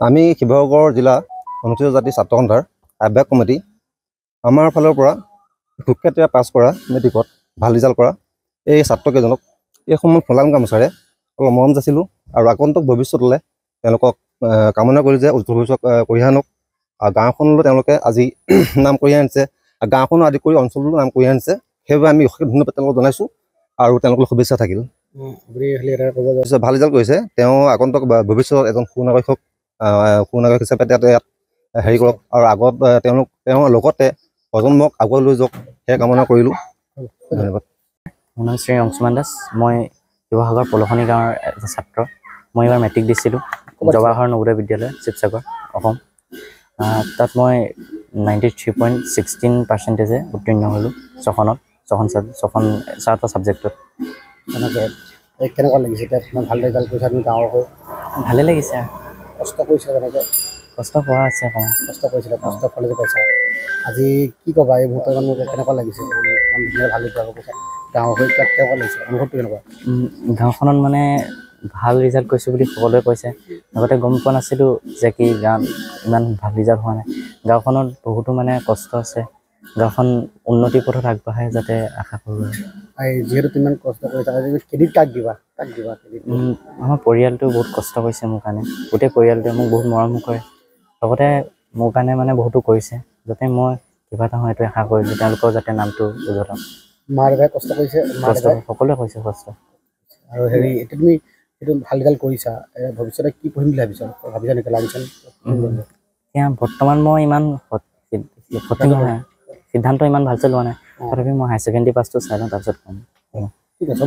আমি শিৱসাগৰ জিলা অনুসূচিত জাতি ছাত্ৰ সন্থাৰ আহ্বায়ক কমিটি আমাৰ ফালৰ পৰা সুখ্যাতিৰে পাছ কৰা মেট্ৰিকত ভাল ৰিজাল্ট কৰা এই ছাত্ৰকেইজনক এই সময়ত ফলাম গামোচাৰে অলপ মৰম যাচিলোঁ আৰু আগন্তুক ভৱিষ্যতলৈ তেওঁলোকক কামনা কৰি যে উজ্জ্বল ভৱিষ্যত কঢ়িয়াই আনক আৰু গাঁওখনলৈ তেওঁলোকে আজি নাম কঢ়িয়াই আনিছে আৰু গাঁওখনো আদি কৰি অঞ্চলতো নাম কঢ়িয়াই আনিছে। সেইবাবে আমি অশেষ ধন্যবাদ তেওঁলোকক জনাইছোঁ আৰু তেওঁলোকৰ শুভেচ্ছা থাকিল। ভাল ৰিজাল্ট কৰিছে, তেওঁ আগন্তুক ভৱিষ্যতত এজন সুনাগৰিক হিচাপে ইয়াত হেৰি কৰক আৰু আগত তেওঁৰ লগতে প্ৰজন্মক আগুৱাই লৈ যাওক সেই কামনা কৰিলোঁ। ধন্যবাদ। মোৰ নাম শ্ৰী অংশুমান দাস। মই শিৱসাগৰ পলসনি গাঁৱৰ এটা ছাত্ৰ। মই এইবাৰ মেট্ৰিক দিছিলোঁ জৱাহৰ নৱোদয় বিদ্যালয় শিৱসাগৰ অসম। তাত মই 93.16% উত্তীৰ্ণ হ'লোঁ ছখন ছাবজেক্টত। কেনেকুৱা লাগিছে এতিয়া তোমাৰ ভাল ৰিজাল্ট কৰিছা তুমি গাঁৱৰ হৈ? ভালেই লাগিছে। কষ্ট কৰিছা তেনেকৈ? কষ্ট কৰা আছে কষ্ট কৰিছিলে, কষ্ট ফলতে পাইছা। আজি কি ক'বা এই মুহূৰ্তত কেনেকুৱা লাগিছে? ইমান ধুনীয়া ভাল ৰিজাল্ট কৰিছা গাঁৱৰ হৈ, কেনেকুৱা লাগিছে অনুভৱটো কেনেকুৱা? গাঁওখনত মানে ভাল ৰিজাল্ট কৰিছোঁ বুলি সকলোৱে কৈছে। আগতে গম পোৱা নাছিলোঁ যে কি গাঁৱত ইমান ভাল ৰিজাল্ট হোৱা নাই। গাঁওখনত বহুতো মানে কষ্ট আছে, গাঁওখন উন্নতিৰ পথত আগবাঢ়ে যাতে আশা কৰোঁ। যিহেতু তুমি ইমান কষ্ট কৰিছা, ক্ৰেডিট কাক দিবা? আমাৰ পৰিয়ালটো বহুত কষ্ট কৰিছে মোৰ কাৰণে। গোটেই পৰিয়ালটোৱে মোক বহুত মৰম কৰে, লগতে মোৰ কাৰণে মানে বহুতো কৰিছে যাতে মই কিবা এটা হয় এইটো আশা কৰিলোঁ তেওঁলোকৰ যাতে নামটো উজ্বলাওক। মা দেউতাই কষ্ট কৰিছে? সকলোৱে কৰিছে কষ্ট। আৰু এতিয়া তুমি এইটো ভাল ৰিজাল্ট কৰিছা, ভৱিষ্যতে কি পঢ়িম বুলি ভাবিছা নেকি? লাগিছে এতিয়া বৰ্তমান মই ইমান সঠিক নহয়, সিদ্ধান্ত ইমান ভালছে লোৱা নাই। তথাপি মই হায়াৰ ছেকেণ্ডেৰী পাছটো চাই লওঁ তাৰপিছত ক'ম। ঠিক আছে।